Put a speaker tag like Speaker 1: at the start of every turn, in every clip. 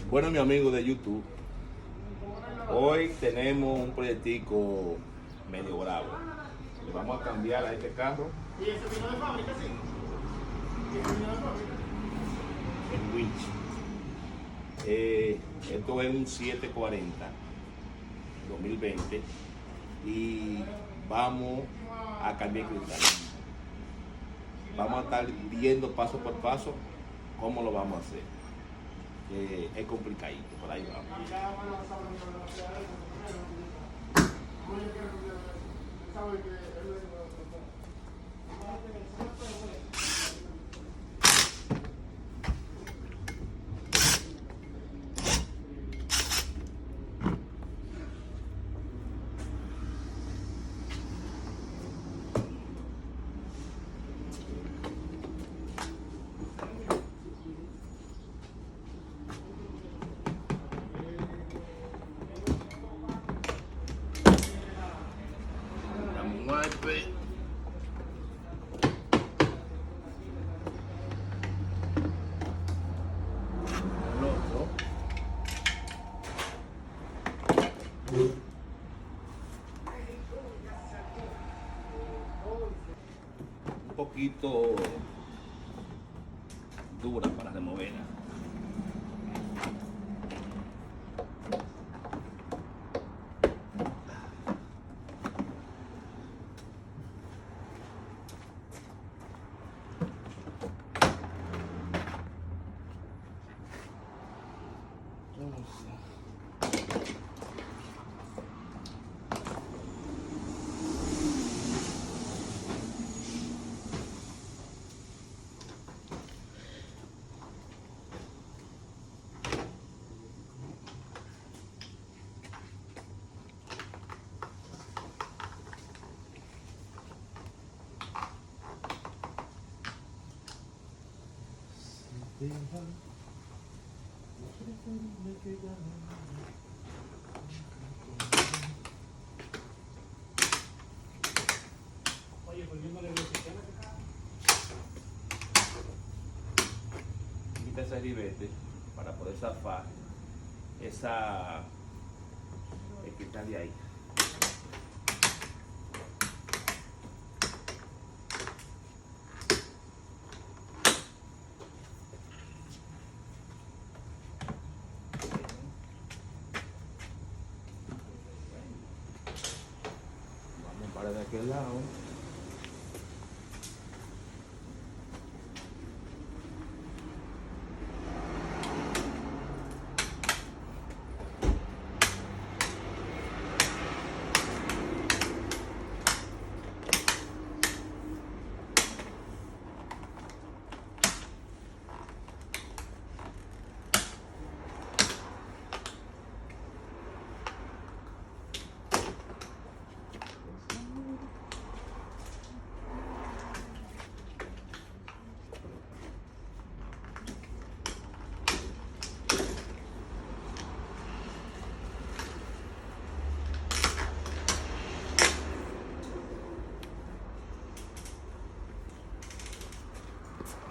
Speaker 1: Bueno, mi amigo de YouTube, hoy tenemos un proyectico medio bravo. Le vamos a cambiar a este carro
Speaker 2: ¿Y ese vino de fábrica, sí? ¿Y ese vino de fábrica?
Speaker 1: el winch. Esto es un 740 2020 y vamos a cambiar el cristal. Vamos a estar viendo paso por paso cómo lo vamos a hacer. Es complicadito, por ahí vamos. Damos un golpe. El otro. Un poquito dura para removerla.
Speaker 2: Oye, volviéndole el sistema.
Speaker 1: Quita ese ribete para poder zafar esa el que está de ahí. Vamos para de aquel lado.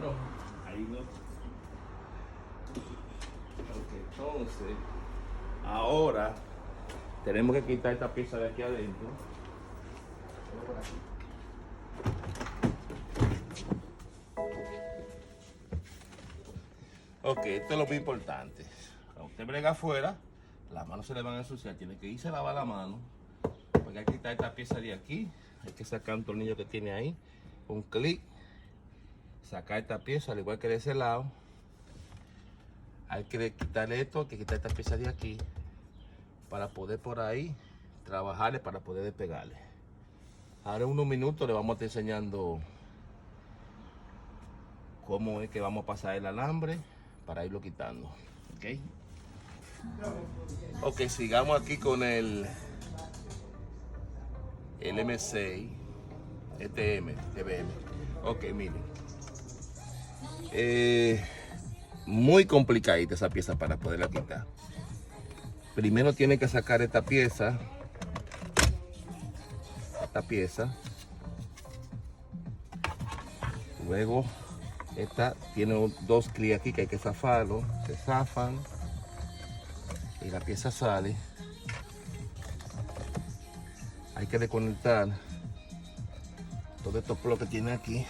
Speaker 1: No, ahí no. Ok, entonces, ahora tenemos que quitar esta pieza de aquí adentro. Por aquí. Ok, esto es lo más importante. Cuando usted brega afuera, las manos se le van a ensuciar. Tiene que irse a lavar la mano. Porque hay que quitar esta pieza de aquí. Hay que sacar un tornillo que tiene ahí. Un clic. Sacar esta pieza, al igual que de ese lado. Hay que quitarle esto, hay que quitar esta pieza de aquí. Para poder por ahí trabajarle, para poder despegarle. Ahora en unos minutos le vamos a estar enseñando cómo es que vamos a pasar el alambre para irlo quitando. Ok, sigamos aquí con el M6 ETM TBM. Ok, miren, muy complicadita esa pieza para poderla quitar. Primero tiene que sacar esta pieza, luego esta tiene dos clics aquí que hay que zafarlo, se zafan, y la pieza sale, hay que desconectar todos estos plos que tiene aquí.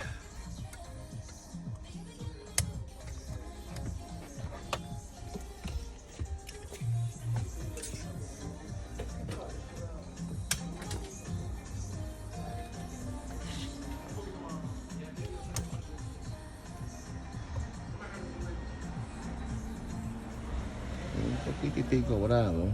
Speaker 1: Un poquitico bravo.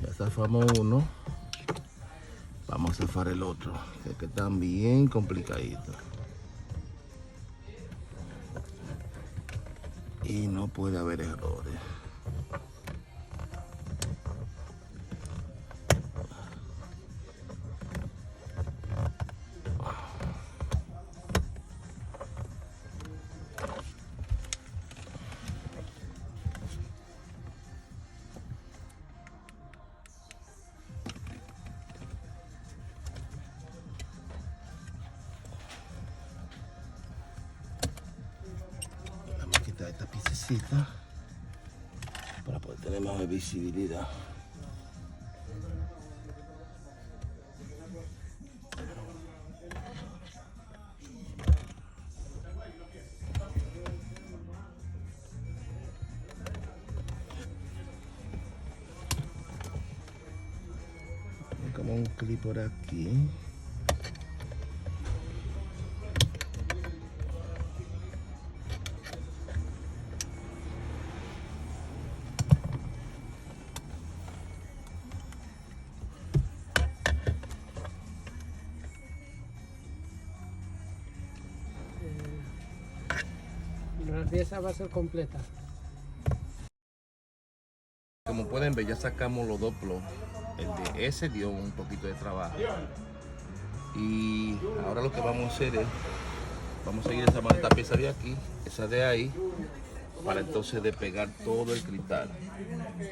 Speaker 1: Ya zafamos uno, vamos a zafar el otro, que están bien complicaditos y no puede haber errores. Esta piececita para poder tener más visibilidad. Hay como un clip por aquí.
Speaker 2: La pieza va a ser completa.
Speaker 1: Como pueden ver, ya sacamos los dos plos. El de ese dio un poquito de trabajo. Y ahora lo que vamos a hacer es, vamos a seguir esa esta pieza de aquí, esa de ahí, para entonces despegar todo el cristal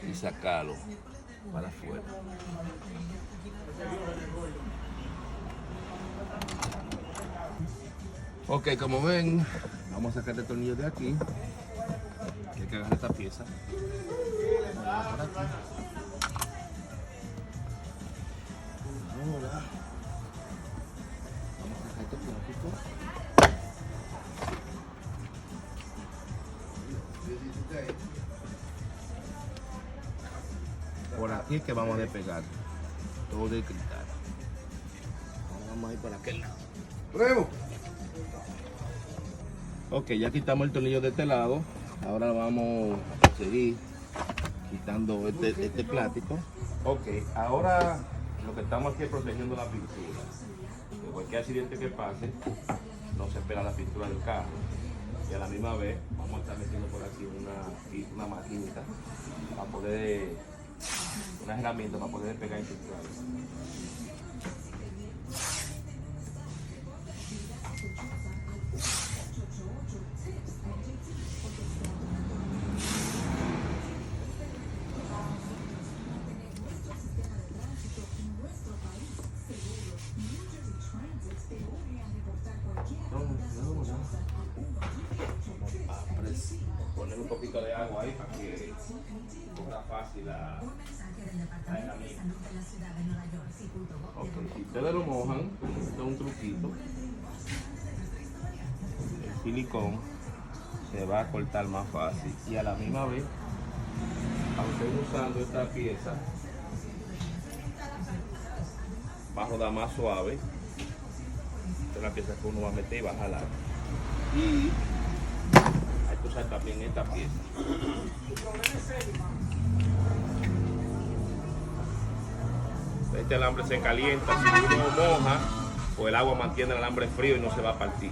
Speaker 1: y sacarlo para afuera. Ok, como ven, vamos a sacar el tornillo de aquí. Hay que agarrar esta pieza. Por aquí. Ahora vamos a sacar este plástico. Por aquí es que vamos a despegar todo el cristal. Ahora vamos a ir por aquel lado. ¡Luego! Ok, ya quitamos el tornillo de este lado. Ahora vamos a seguir quitando este plástico. Ok, ahora lo que estamos aquí es protegiendo la pintura. De cualquier accidente que pase, no se espera la pintura del carro. Y a la misma vez vamos a estar metiendo por aquí una maquinita para poder, unas herramientas para poder despegar y pinturar. Poner un poquito de agua ahí para que corra fácil la herramienta. Ok, si ustedes lo mojan, esto es un truquito. El silicón se va a cortar más fácil y a la misma vez, aunque usando esta pieza, va a rodar más suave. Esta es la pieza que uno va a meter y va a jalar. Y hay que usar también esta pieza. Este alambre se calienta, si uno moja, pues el agua mantiene el alambre frío y no se va a partir.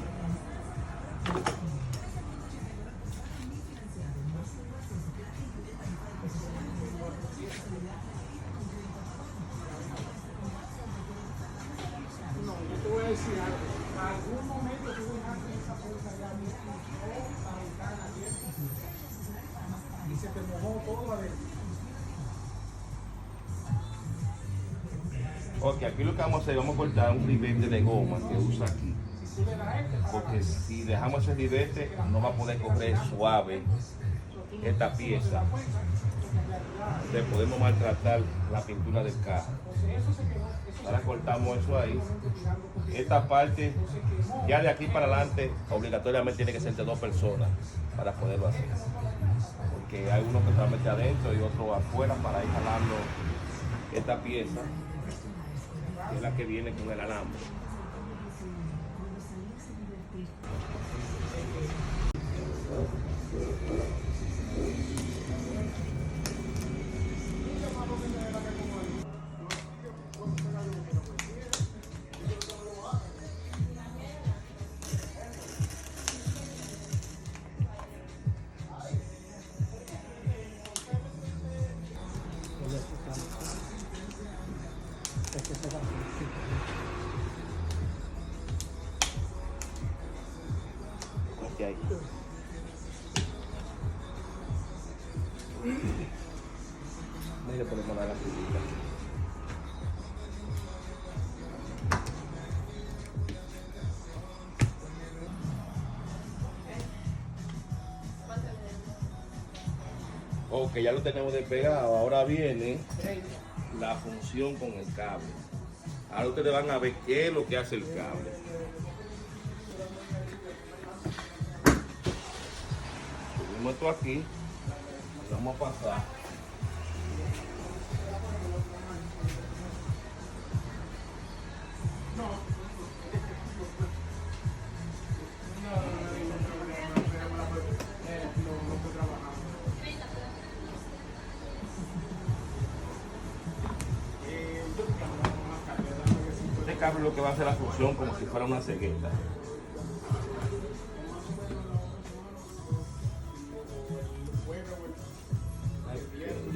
Speaker 2: No, yo te voy a decir algo. Algún momento tú dejaste esa puerta allá mismo, la ventana abierta y se te mojó todo adentro.
Speaker 1: Ok, aquí lo que vamos a hacer, vamos a cortar un ribete de goma que usa aquí.
Speaker 2: Si tú le das este,
Speaker 1: Porque si dejamos ese ribete, no va a poder correr suave esta pieza. Entonces podemos maltratar la pintura del carro. Ahora cortamos eso ahí. Esta parte, ya de aquí para adelante, obligatoriamente tiene que ser de 2 personas para poderlo hacer. Porque hay uno que está metido adentro y otro afuera para ir jalando esta pieza, que es la que viene con el alambre. Aquí hay. Mire, podemos dar la figurita. Ok, ya lo tenemos despegado. Ahora viene la función con el cable. Ahora ustedes van a ver qué es lo que hace el cable. Subimos esto aquí y vamos a pasar. Este cable es lo que va a hacer la función como si fuera una cegueta.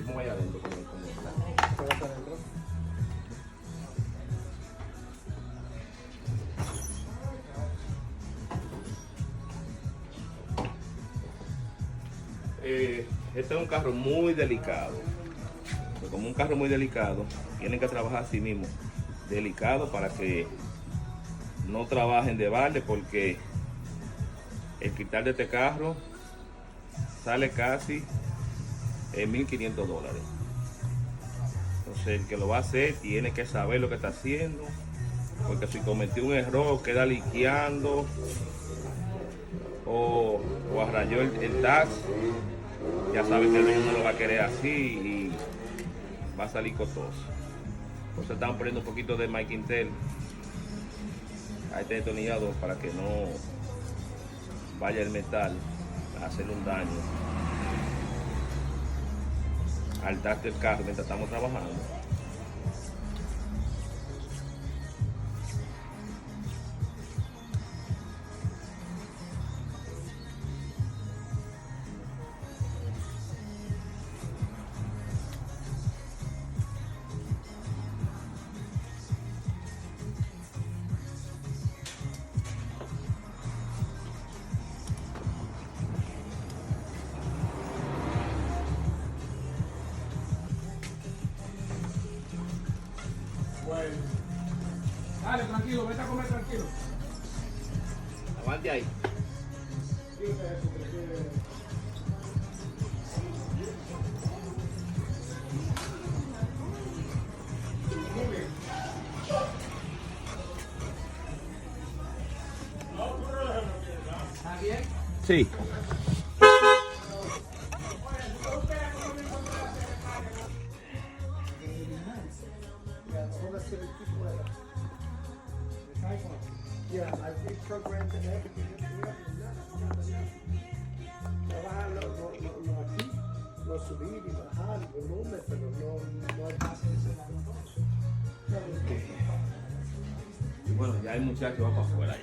Speaker 1: Vamos allá adentro con está. Este es un carro muy delicado. Como un carro muy delicado, tienen que trabajar así mismo, delicado, para que no trabajen de balde, porque el quitar de este carro sale casi en $1,500. Entonces el que lo va a hacer tiene que saber lo que está haciendo, porque si cometió un error, queda liqueando o arrayó el tax, ya sabe que el dueño no lo va a querer así y va a salir costoso. Entonces estamos poniendo un poquito de Mike Intel a este destornillador para que no vaya el metal a hacerle un daño al tax del carro mientras estamos trabajando.
Speaker 2: Bueno. Dale, tranquilo, vete a comer tranquilo.
Speaker 1: Aguante ahí.
Speaker 2: ¿Está bien?
Speaker 1: Sí.
Speaker 2: Póngase el tipo de Yeah, I reprogrammed and everything. Trabajar lo aquí, lo subir y bajar el volumen, pero no hay más que
Speaker 1: Y bueno, ya el muchacho va para afuera ya.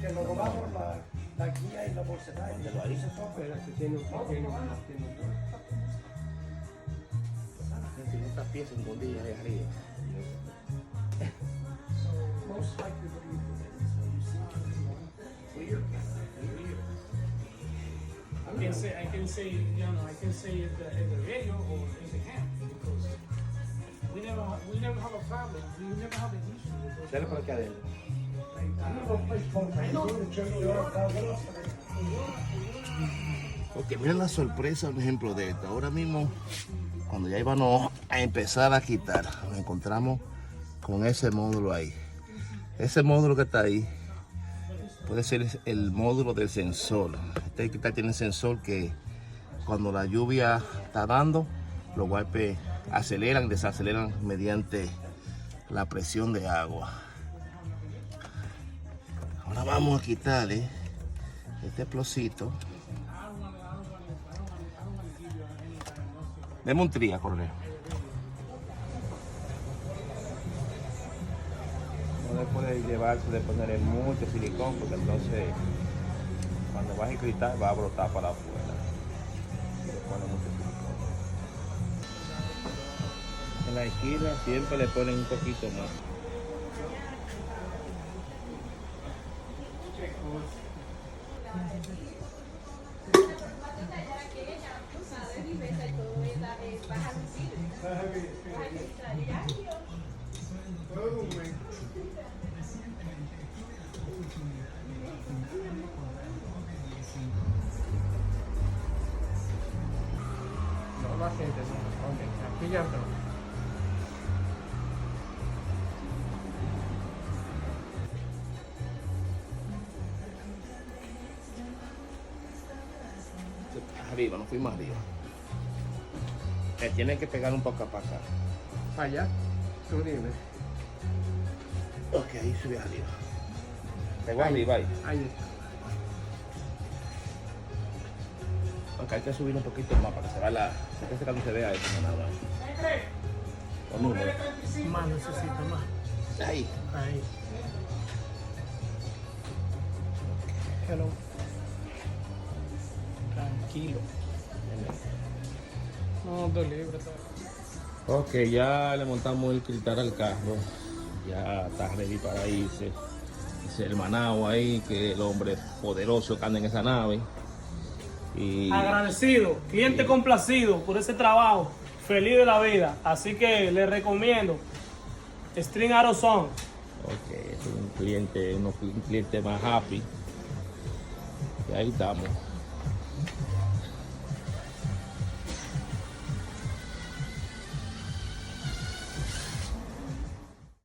Speaker 2: Que nos robamos la guía y la bolsa.
Speaker 3: Espérate, tiene un pequeño.
Speaker 1: Tiene esta pieza escondida ahí arriba.
Speaker 2: Most likely what you do is clear.
Speaker 4: I can say, you know, I can say it in the radio or in the camp because we never have a problem. We never have an issue with those.
Speaker 1: Dale por aquí adentro. Ok, miren la sorpresa, un ejemplo de esto. Ahora mismo, cuando ya íbamos a empezar a quitar, nos encontramos con ese módulo ahí. Ese módulo que está ahí puede ser el módulo del sensor. Este quitar tiene un sensor que cuando la lluvia está dando, los golpes aceleran, desaceleran mediante la presión de agua. Ahora vamos a quitarle este explosito. Deme un tría, Correo. No le puede llevarse de ponerle mucho silicón porque entonces cuando vas a gritar va a brotar para afuera. Le pone mucho silicón. En la esquina siempre le ponen un poquito más.
Speaker 3: No lo sientes, ok, aquí ya está.
Speaker 1: Arriba, nos fuimos arriba. Tiene que pegar un poco para acá.
Speaker 3: Para allá, tú dime.
Speaker 1: Ok, ahí sube arriba. Pegó arriba ahí.
Speaker 3: Ahí está.
Speaker 1: Ok, hay que subir un poquito más para que se vea la. Que no se vea eso, nada más. Los números.
Speaker 3: Más necesita más.
Speaker 1: Ahí.
Speaker 3: Ahí. Hello. Tranquilo. No, 2 libras.
Speaker 1: Ok, ya le montamos el cristal al carro. Ya está ready para irse. Ese hermanao ahí, que el hombre poderoso que anda en esa nave. Y
Speaker 4: Agradecido, cliente complacido por ese trabajo, feliz de la vida. Así que le recomiendo String Arrow Song.
Speaker 1: ok, es un cliente más happy. Y ahí estamos.